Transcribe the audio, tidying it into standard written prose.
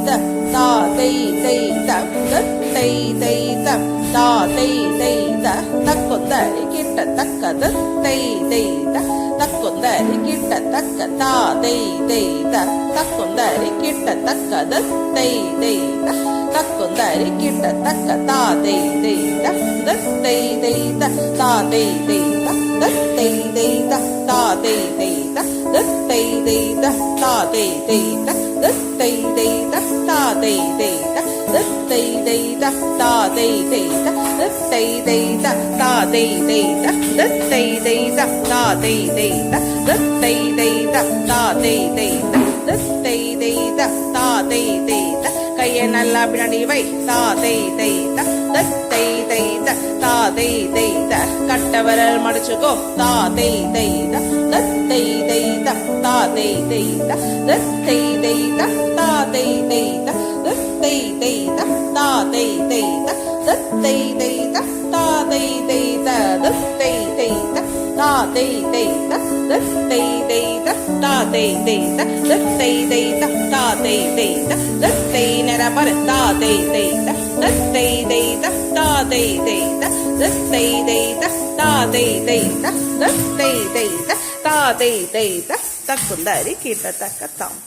த தா தை தை த தை தை த தா தை தை த தக்கொந்தரி கிட்ட தக்க தை தை த தக்கொந்தரி கிட்ட தக்க தா தை தை த தக்கொந்தரி கிட்ட தக்க தை தை த தக்கொந்தரி கிட்ட தக்க தா தை தை த தை தை த தா தை தை த தை தை த தா தை தை த தை தை த தா தை தை த தை தை த தா தை தை த தை தை த தா தை தை த தை தை த தா தை தை த தை தை த தா தை தை த தை தை த தா தை தை த தை தை த தா தை தை த கையை நல்லா பின்னாடி வை தா தை தை த தை தை த தா தை தை த கட்ட விரல் மடிச்சுக்கோ தா தை தை த தை தை த தா தை தை த தை தை த தா தை தை த தை தை த தா தை தை த தை தை த தா தை தை த தை தை த தா தை தை த தை தை த தா தை தை த தை தை த தா தை தை த தை நேர பாரு தா தை தை த தை தை த தா தை தை த தை தை த தா தை தை த தை தை த தா தை தை த தக்குந்தரி கிட்ட தக்க தாம்.